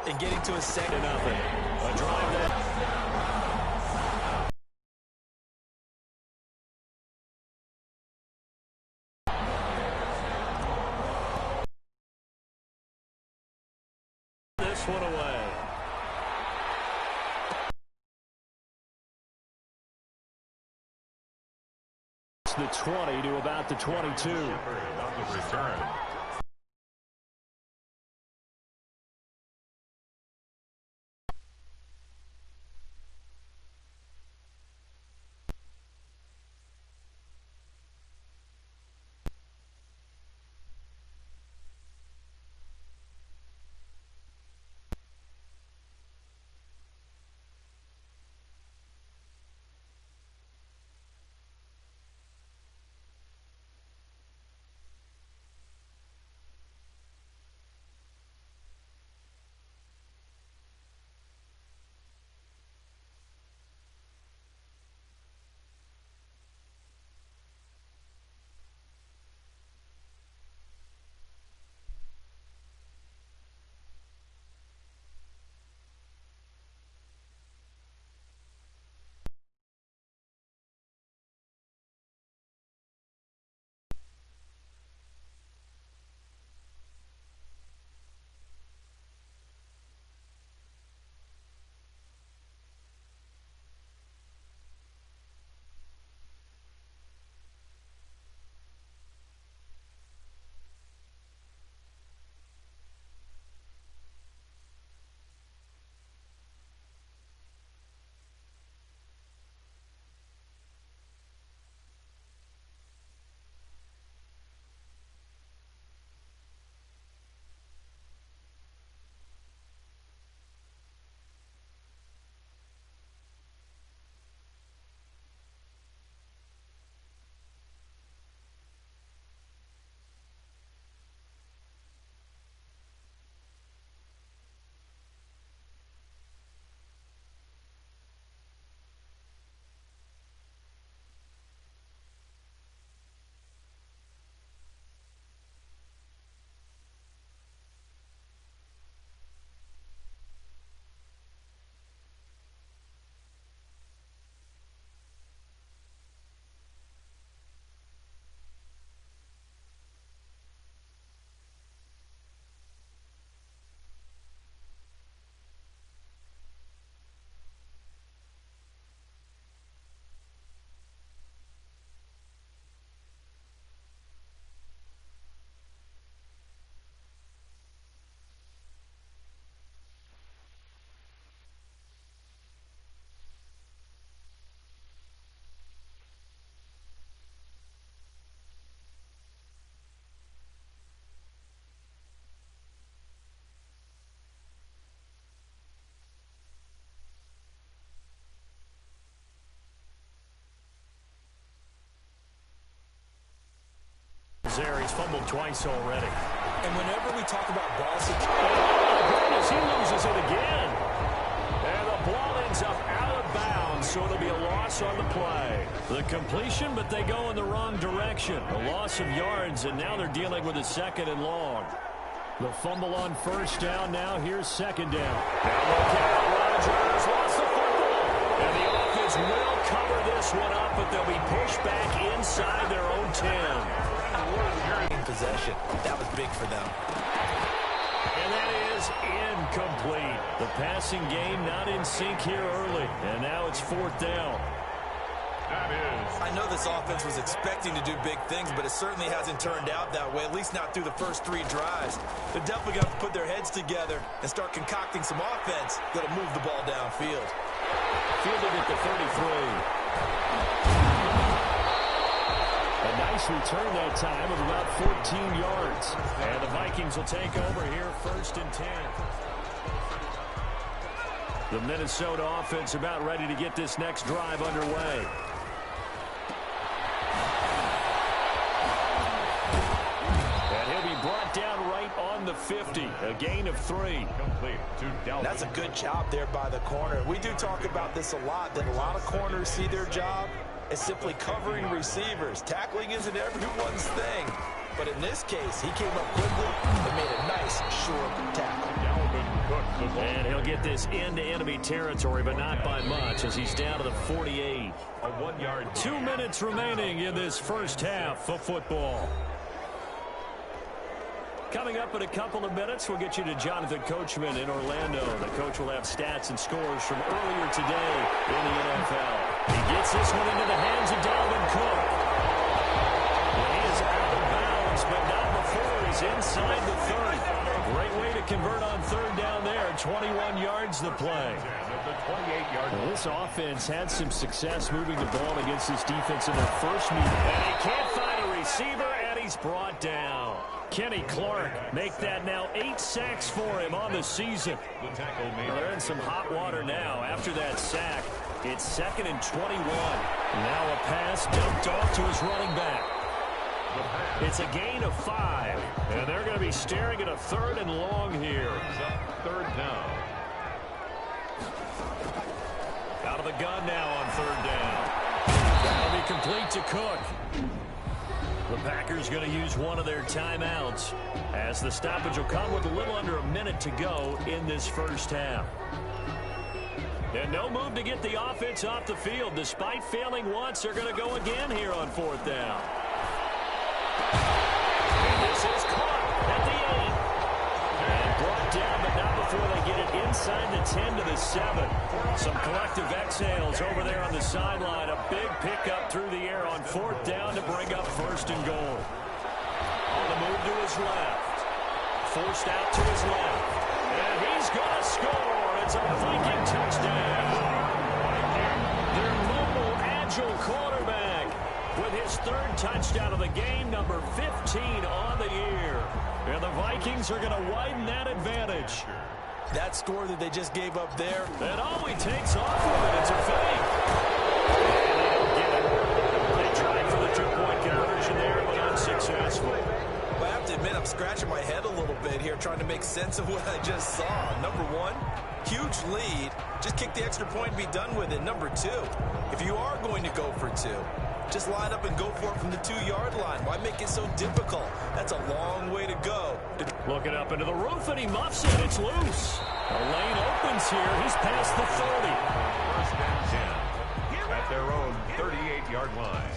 and getting to a second. Nothing. A drive there. This one away. It's the 20 to about the 22. Return. There, he's fumbled twice already. And whenever we talk about ball security, oh, he loses it again. And the ball ends up out of bounds, so it'll be a loss on the play. The completion, but they go in the wrong direction. A loss of yards, and now they're dealing with a second and long. The fumble on first down. Now here's second down. Now look out. Rodgers lost the football. And the offense will cover this one up, but they'll be pushed back inside their own 10. Possession. That was big for them. And that is incomplete. The passing game not in sync here early. And now it's fourth down. I know this offense was expecting to do big things, but it certainly hasn't turned out that way, at least not through the first 3 drives. They're definitely going to have to put their heads together and start concocting some offense that'll move the ball downfield. Fielded at the 33. A nice return that time of about 14 yards. And the Vikings will take over here first and 10. The Minnesota offense about ready to get this next drive underway. And he'll be brought down right on the 50. A gain of 3. That's a good job there by the corner. We do talk about this a lot, that a lot of corners see their job as simply covering receivers. Tackling isn't everyone's thing. But in this case, he came up quickly and made a nice, short tackle. Dalvin Cook. And he'll get this into enemy territory, but not by much, as he's down to the 48. A 1-yard. 2 minutes remaining in this first half of football. Coming up in a couple of minutes, we'll get you to Jonathan Coachman in Orlando. The coach will have stats and scores from earlier today in the NFL. He gets this one into the hands of Dalvin Cook. And he is out of bounds, but not before he's inside the 30. Great way to convert on third down there. 21 yards the play. Well, this offense had some success moving the ball against this defense in their first meeting. And he can't find a receiver, and he's brought down. Kenny Clark make that now 8 sacks for him on the season. Well, they're in some hot water now after that sack. It's 2nd and 21. Now a pass dumped off to his running back. It's a gain of 5. And they're going to be staring at a 3rd and long here. Third down. Out of the gun now on 3rd down. That'll be complete to Cook. The Packers going to use one of their timeouts, as the stoppage will come with a little under a minute to go in this first half. And no move to get the offense off the field. Despite failing once, they're going to go again here on 4th down. And this is caught at the 8. And brought down, but not before they get it inside the 10 to the 7. Some collective exhales over there on the sideline. A big pickup through the air on 4th down to bring up 1st and goal. On the move to his left. Forced out to his left. And he's going to score. It's a Viking touchdown. Their mobile, agile quarterback with his 3rd touchdown of the game, number 15 on the year. And the Vikings are going to widen that advantage. That score that they just gave up there. And all he takes off with it, it's a fake. And they don't get it. They tried for the 2-point conversion there, but unsuccessful. Well, I have to admit, I'm scratching my head a little bit here, trying to make sense of what I just saw. Number 1, huge lead. Just kick the extra point and be done with it. Number 2, if you are going to go for 2, just line up and go for it from the 2-yard line. Why make it so difficult? That's a long way to go. Looking up into the roof, and he muffs it. It's loose. A lane opens here. He's past the 30. 1st and 10 at their own 38-yard line.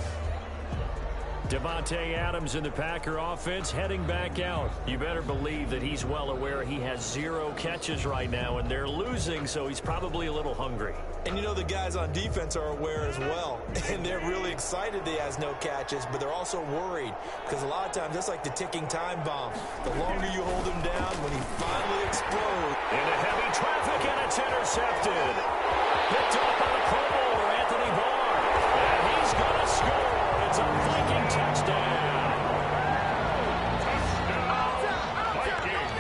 Davante Adams in the Packer offense heading back out. You better believe that he's well aware he has 0 catches right now, and they're losing, so he's probably a little hungry. And you know the guys on defense are aware as well. And they're really excited that he has no catches, but they're also worried. Because a lot of times, that's like the ticking time bomb. The longer you hold him down, when he finally explodes. Into heavy traffic, and it's intercepted. Picked up by the Pro Bowler, Anthony Barr. And he's going to score. It's a Viking touchdown.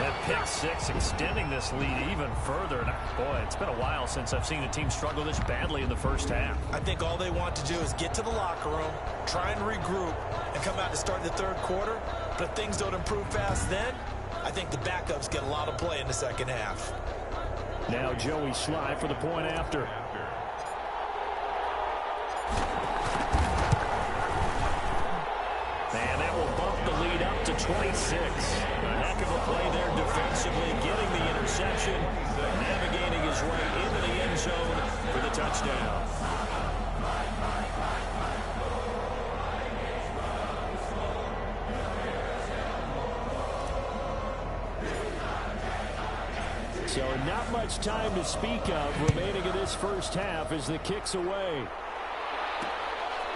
That pick 6 extending this lead even further. And boy, it's been a while since I've seen a team struggle this badly in the first half. I think all they want to do is get to the locker room, try and regroup, and come out to start the 3rd quarter. But if things don't improve fast then, I think the backups get a lot of play in the 2nd half. Now Joey Slye for the point after. And that will bump the lead up to 26. A heck of a play there defensively, getting the interception, navigating his way into the end zone for the touchdown. So not much time to speak of remaining in this first half as the kick's away.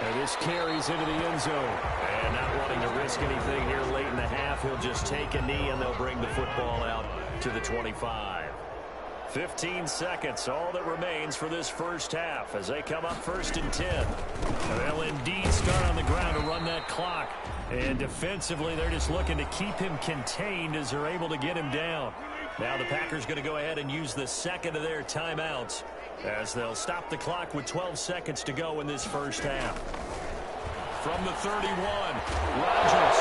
And this carries into the end zone. And not wanting to risk anything here late in the half, he'll just take a knee and they'll bring the football out to the 25. 15 seconds, all that remains for this first half as they come up 1st and 10. They'll indeed start on the ground to run that clock. And defensively, they're just looking to keep him contained as they're able to get him down. Now the Packers going to go ahead and use the 2nd of their timeouts as they'll stop the clock with 12 seconds to go in this first half. From the 31, Rodgers.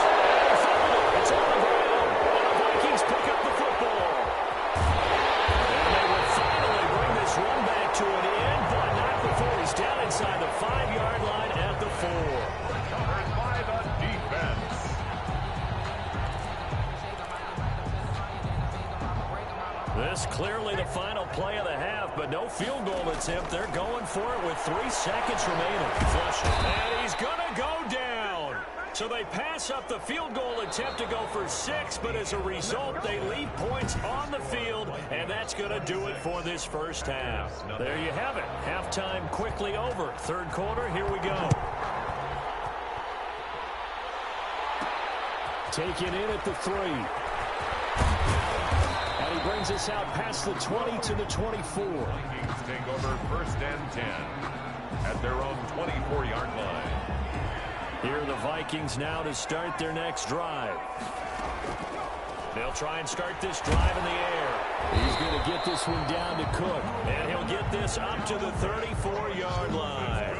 It's on the ground. And the Vikings pick up the football. And they will finally bring this run back to an end, but not before he's down inside the 5-yard line at the 4. Covered by the defense. Yes, clearly the final play of the half, but no field goal attempt. They're going for it with 3 seconds remaining. Flushing. And he's going to go down. So they pass up the field goal attempt to go for 6, but as a result, they leave points on the field, and that's going to do it for this first half. There you have it. Halftime quickly over. Third quarter, here we go. Taken in at the 3. And he brings us out past the 20 to the 24. Vikings take over first and 10 at their own 24-yard line. Here are the Vikings now to start their next drive. They'll try and start this drive in the air. He's going to get this one down to Cook. And he'll get this up to the 34-yard line.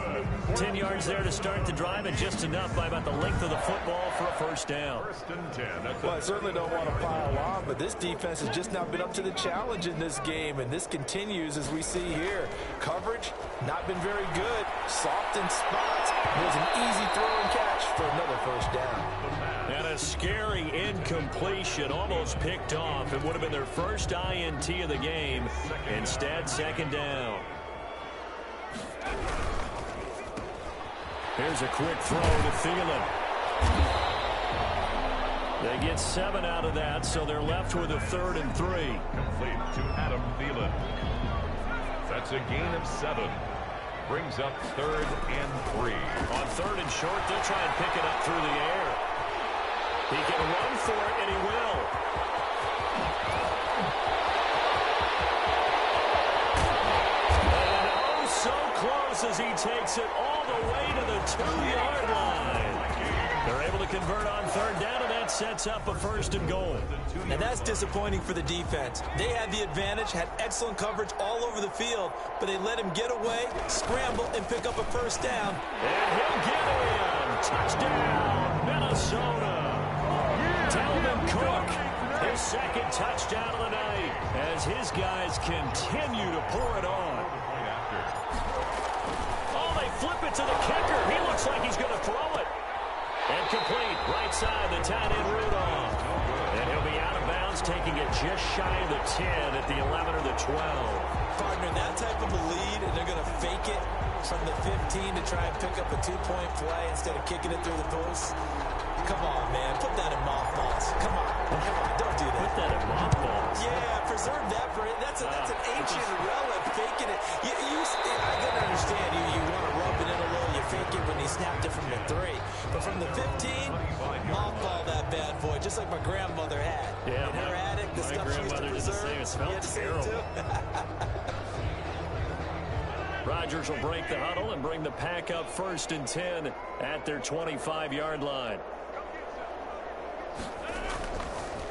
10 yards there to start the drive, and just enough by about the length of the football for a first down. First and 10. Well, I certainly don't want to pile on, but this defense has just not been up to the challenge in this game, and this continues as we see here. Coverage, not been very good. Soft in spots. It was an easy throw and catch for another first down. And a scary incompletion, almost picked off. It would have been their first INT of the game. Instead, second down. Here's a quick throw to Thielen. They get 7 out of that, so they're left with a 3rd and 3. Complete to Adam Thielen. That's a gain of 7. Brings up 3rd and 3. On 3rd and short, they'll try and pick it up through the air. He can run for it, and he will. And oh, so close as he takes it all the way to the 2-yard line. They're able to convert on 3rd down, and that sets up a 1st and goal. And that's disappointing for the defense. They had the advantage, had excellent coverage all over the field, but they let him get away, scramble, and pick up a 1st down. And he'll get in. Touchdown, Minnesota. Dalvin Cook, his 2nd touchdown of the night, as his guys continue to pour it on. Oh, they flip it to the kicker. He looks like he's going to throw it. And complete, right side, the tight end Rudolph. And he'll be out of bounds, taking it just shy of the 10 at the 11 or the 12. Partner, that type of a lead, and they're going to fake it from the 15 to try and pick up a 2-point play instead of kicking it through the post. Come on, man. Put that in mothballs. Come on. Don't do that. Put that in mothballs. Yeah, preserve that for it. That's an ancient relic, faking it. I can understand you want to rub it in a little. You fake it when he snapped it from the 3. But from the 15, mothball that bad boy, just like my grandmother had. Yeah, in her attic, the stuff she used to preserve. It smelled terrible. Rodgers will break the huddle and bring the pack up 1st and 10 at their 25-yard line.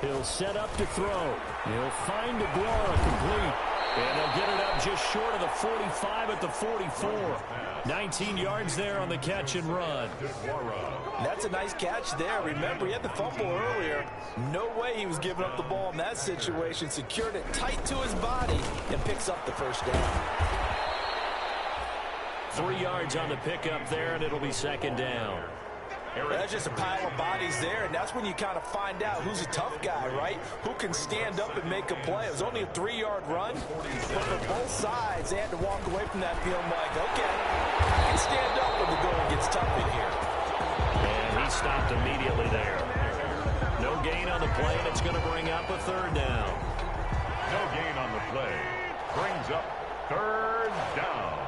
He'll set up to throw. He'll find DeGuara complete. And they'll get it up just short of the 45 at the 44. 19 yards there on the catch and run. That's a nice catch there. Remember, he had the fumble earlier. No way he was giving up the ball in that situation. Secured it tight to his body and picks up the 1st down. 3 yards on the pickup there, and it'll be 2nd down. That's just a pile of bodies there, and that's when you kind of find out who's a tough guy, right? Who can stand up and make a play. It was only a 3-yard run, but for both sides, they had to walk away from that feeling like, okay, I can stand up when the going gets tough in here. And he stopped immediately there. No gain on the play, and it's going to bring up a 3rd down. No gain on the play. Brings up 3rd down.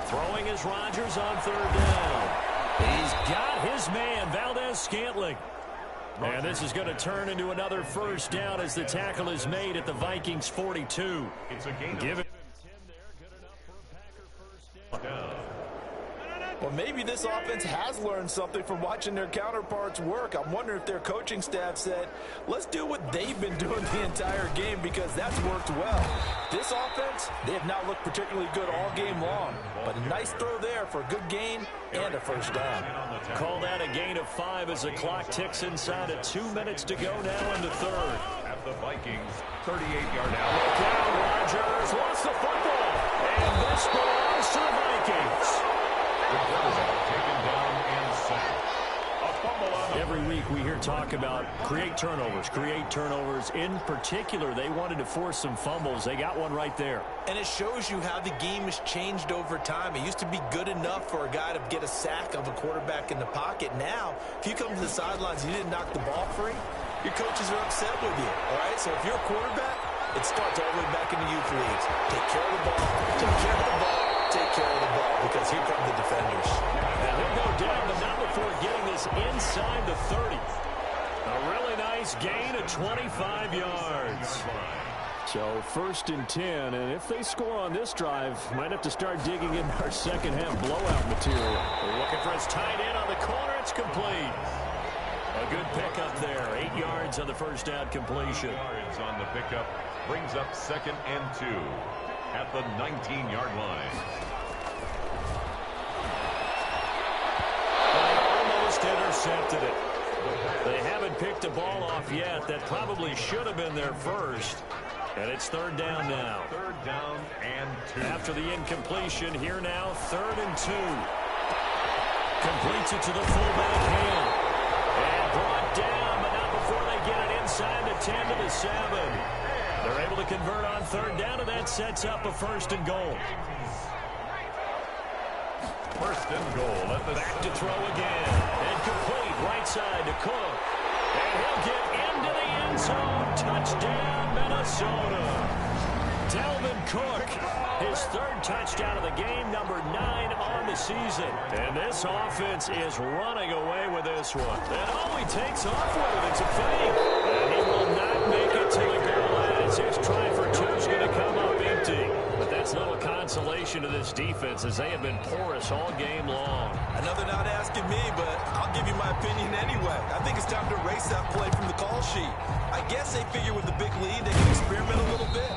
Throwing is Rodgers on 3rd down. He's got his man, Valdez-Scantling. And this is going to turn into another 1st down as the tackle is made at the Vikings 42. It's a gain. Give it. Well, maybe this offense has learned something from watching their counterparts work. I'm wondering if their coaching staff said, let's do what they've been doing the entire game, because that's worked well. This offense, they have not looked particularly good all game long, but a nice throw there for a good gain and a 1st down. Call that a gain of 5 as the clock ticks inside of 2 minutes to go now into 3rd. At the Vikings, 38-yard out. Look out, Rodgers lost the football, and this belongs to the Vikings. The quarterback taken down and sacked. A fumble on the Every week we hear talk about create turnovers, create turnovers. In particular, they wanted to force some fumbles. They got one right there. And it shows you how the game has changed over time. It used to be good enough for a guy to get a sack of a quarterback in the pocket. Now, if you come to the sidelines and you didn't knock the ball free, your coaches are upset with you, all right? So if you're a quarterback, it starts all the way back in the youth leagues. Take care of the ball, take care of the ball, take care of the ball, because here come the defenders. And he'll go down, but not before getting this inside the 30. A really nice gain of 25 yards. So 1st and 10, and if they score on this drive, might have to start digging in our second half blowout material. They're looking for his tight end on the corner. It's complete. A good pickup there. 8 yards on the first down completion. 8 yards on the pickup brings up 2nd and 2 at the 19-yard line. Almost intercepted it. They haven't picked a ball off yet. That probably should have been their first. And it's 3rd down now. 3rd down and 2. After the incompletion, here now, 3rd and 2. Completes it to the fullback hand. And brought down, but not before they get it inside the 10 to the 7. They're able to convert on 3rd down, and that sets up a 1st and goal. 1st and goal at the Back to throw again. And complete, right side to Cook. And he'll get into the end zone. Touchdown, Minnesota. Dalvin Cook, his 3rd touchdown of the game, number 9 on the season. And this offense is running away with this one. And all he takes off with it, it's a fake. And he will not make it to the goal line. His try for 2 is going to come up empty. But that's little consolation to this defense as they have been porous all game long. I know they're not asking me, but I'll give you my opinion anyway. I think it's time to erase that play from the call sheet. I guess they figure with the big lead they can experiment a little bit.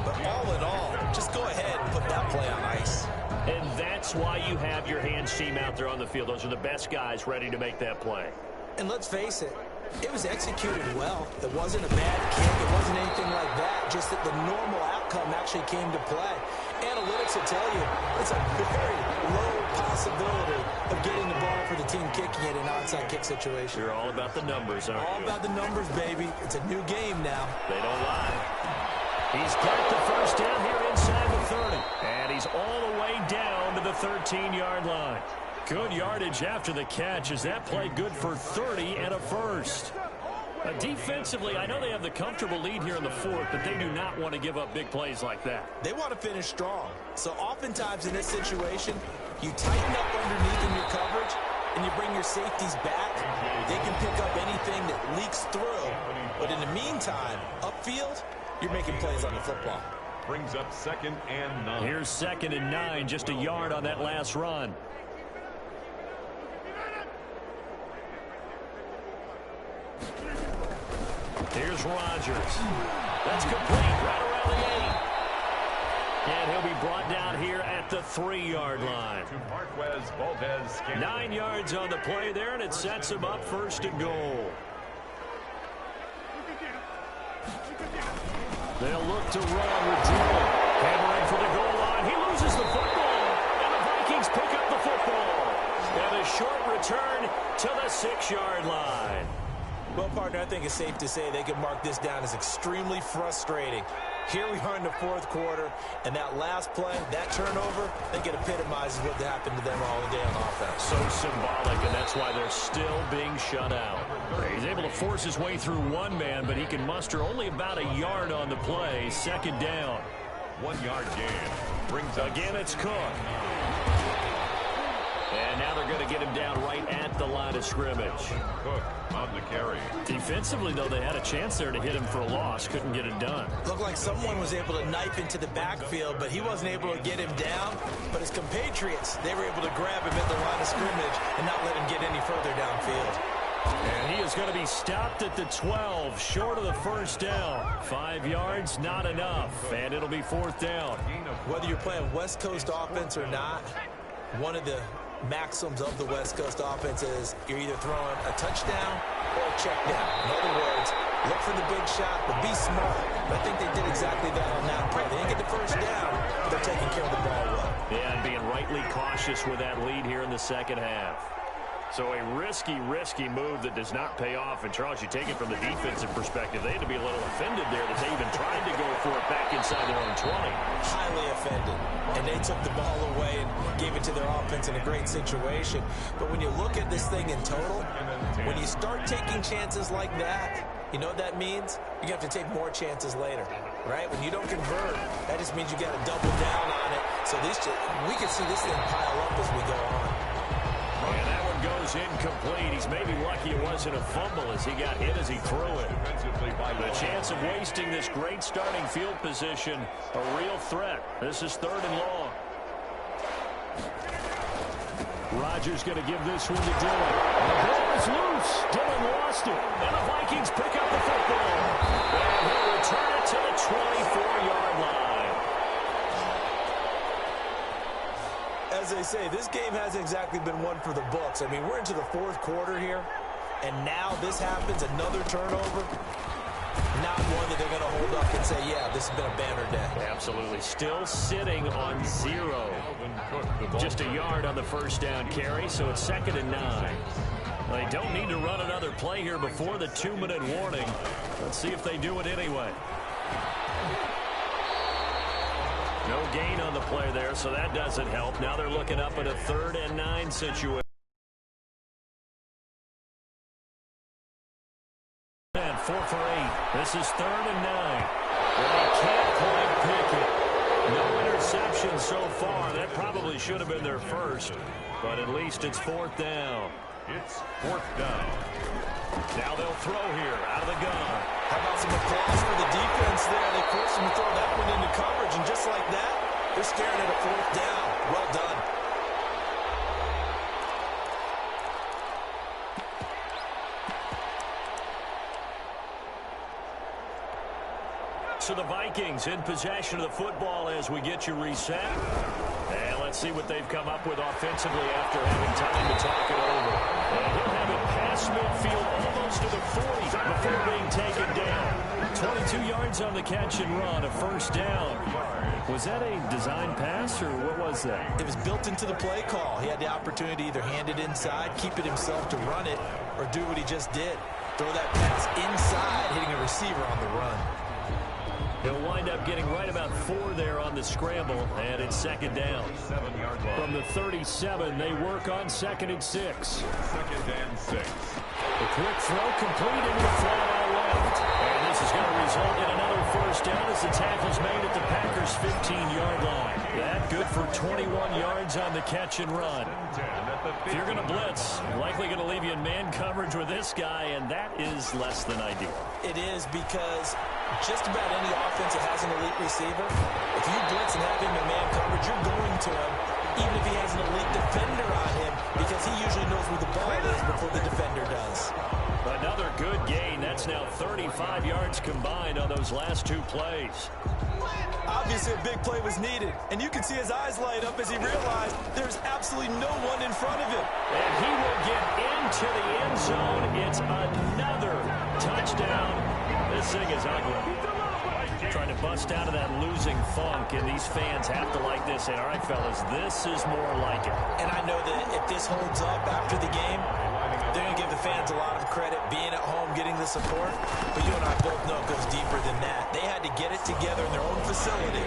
But all in all, just go ahead and put that play on ice. And that's why you have your hands team out there on the field. Those are the best guys ready to make that play. And let's face it, it was executed well. It wasn't a bad kick. It wasn't anything like that. Just that the normal outcome actually came to play. Analytics will tell you it's a very low possibility of getting the ball for the team kicking it in an onside kick situation. You're all about the numbers, aren't you? All about the numbers, baby. It's a new game now. They don't lie. He's got the 1st down here inside the 30. And he's all the way down to the 13-yard line. Good yardage after the catch. Is that play good for 30 and a 1st? Defensively, I know they have the comfortable lead here in the 4th, but they do not want to give up big plays like that. They want to finish strong. So oftentimes in this situation, you tighten up underneath in your coverage, and you bring your safeties back. They can pick up anything that leaks through. But in the meantime, upfield, you're making plays on the football. Brings up 2nd and 9. Here's 2nd and 9, just a yard on that last run. Here's Rodgers. That's complete right around the 8. And he'll be brought down here at the 3-yard line. To Marquez Valdez. 9 yards on the play there, and it sets him up 1st and goal. They'll look to run with Dillon. Hammering for the goal line. He loses the football, and the Vikings pick up the football. And a short return to the 6-yard line. Well, partner, I think it's safe to say they can mark this down as extremely frustrating. Here we are in the 4th quarter, and that last play, that turnover, I think it epitomizes what happened to them all day on offense. So symbolic, and that's why they're still being shut out. He's able to force his way through one man, but he can muster only about a yard on the play. 2nd down. 1-yard gain. Brings up again, it's Cook. And now they're going to get him down right at the line of scrimmage. Cook on the carry. Defensively, though, they had a chance there to hit him for a loss. Couldn't get it done. Looked like someone was able to knife into the backfield, but he wasn't able to get him down. But his compatriots, they were able to grab him at the line of scrimmage and not let him get any further downfield. And he is going to be stopped at the 12, short of the 1st down. 5 yards, not enough, and it'll be 4th down. Whether you're playing West Coast offense or not, one of the maxims of the West Coast offense is you're either throwing a touchdown or a check down. In other words, look for the big shot, but be smart. But I think they did exactly that on that play. They didn't get the 1st down, but they're taking care of the ball well. Yeah, and being rightly cautious with that lead here in the 2nd half. So a risky move that does not pay off. And, Charles, you take it from the defensive perspective. They had to be a little offended there that they even tried to go for it back inside their own 20. Highly offended. And they took the ball away and gave it to their offense in a great situation. But when you look at this thing in total, when you start taking chances like that, you know what that means? You're going to have to take more chances later, right? When you don't convert, that just means you got to double down on it. So we can see this thing pile up as we go on. And that one goes incomplete. He's maybe lucky it wasn't a fumble as he got hit as he threw it. The chance of wasting this great starting field position, a real threat. This is 3rd and long. Rodgers going to give this one to Dillon. The ball is loose. Dillon lost it. And the Vikings pick up the football. And he'll return it to the 24-yard line. As they say, this game hasn't exactly been one for the books. I mean, we're into the 4th quarter here, and now this happens, another turnover. Not one that they're going to hold up and say, yeah, this has been a banner day. Absolutely. Still sitting on 0. Just a yard on the first down carry, so it's 2nd and 9. They don't need to run another play here before the 2-minute warning. Let's see if they do it anyway. No gain on the play there, so that doesn't help. Now they're looking up at a 3rd and 9 situation. And 4 for 8. This is 3rd and 9. Well, they can't quite pick it. No interception so far. That probably should have been their first, but at least it's 4th down. It's 4th down. Now they'll throw here out of the gun. How about some applause for the defense there? They forced them to throw that one into coverage, and just like that, they're staring at a 4th down. Well done. So the Vikings in possession of the football as we get you reset. And let's see what they've come up with offensively after having time to talk it over. And he'll have it past midfield almost to the 40 before being taken down. 22 yards on the catch and run, a 1st down. Was that a design pass, or what was that? It was built into the play call. He had the opportunity to either hand it inside, keep it himself to run it, or do what he just did. Throw that pass inside, hitting a receiver on the run. He'll wind up getting right about 4 there on the scramble, and it's 2nd down. 7-yard line. From the 37, they work on 2nd and 6. 2nd and 6. The quick throw complete into the flat out left. And this is going to result in another 1st down as the tackle's made at the Packers' 15-yard line. That good for 21 yards on the catch and run. If you're going to blitz, you're likely going to leave you in man coverage with this guy, and that is less than ideal. It is, because just about any offense that has an elite receiver, if you blitz and have him in man coverage, you're going to him, even if he has an elite defender on him, because he usually knows where the ball is before the defender does. Another good gain. That's now 35 yards combined on those last 2 plays. Obviously, a big play was needed, and you can see his eyes light up as he realized there's absolutely no one in front of him. And he will get into the end zone. It's another touchdown. This thing is ugly. Trying to bust out of that losing funk, and these fans have to like this. And all right, fellas, this is more like it. And I know that if this holds up after the game, they're going to give the fans a lot of credit being at home, getting the support. But you and I both know it goes deeper than that. They had to get it together in their own facility.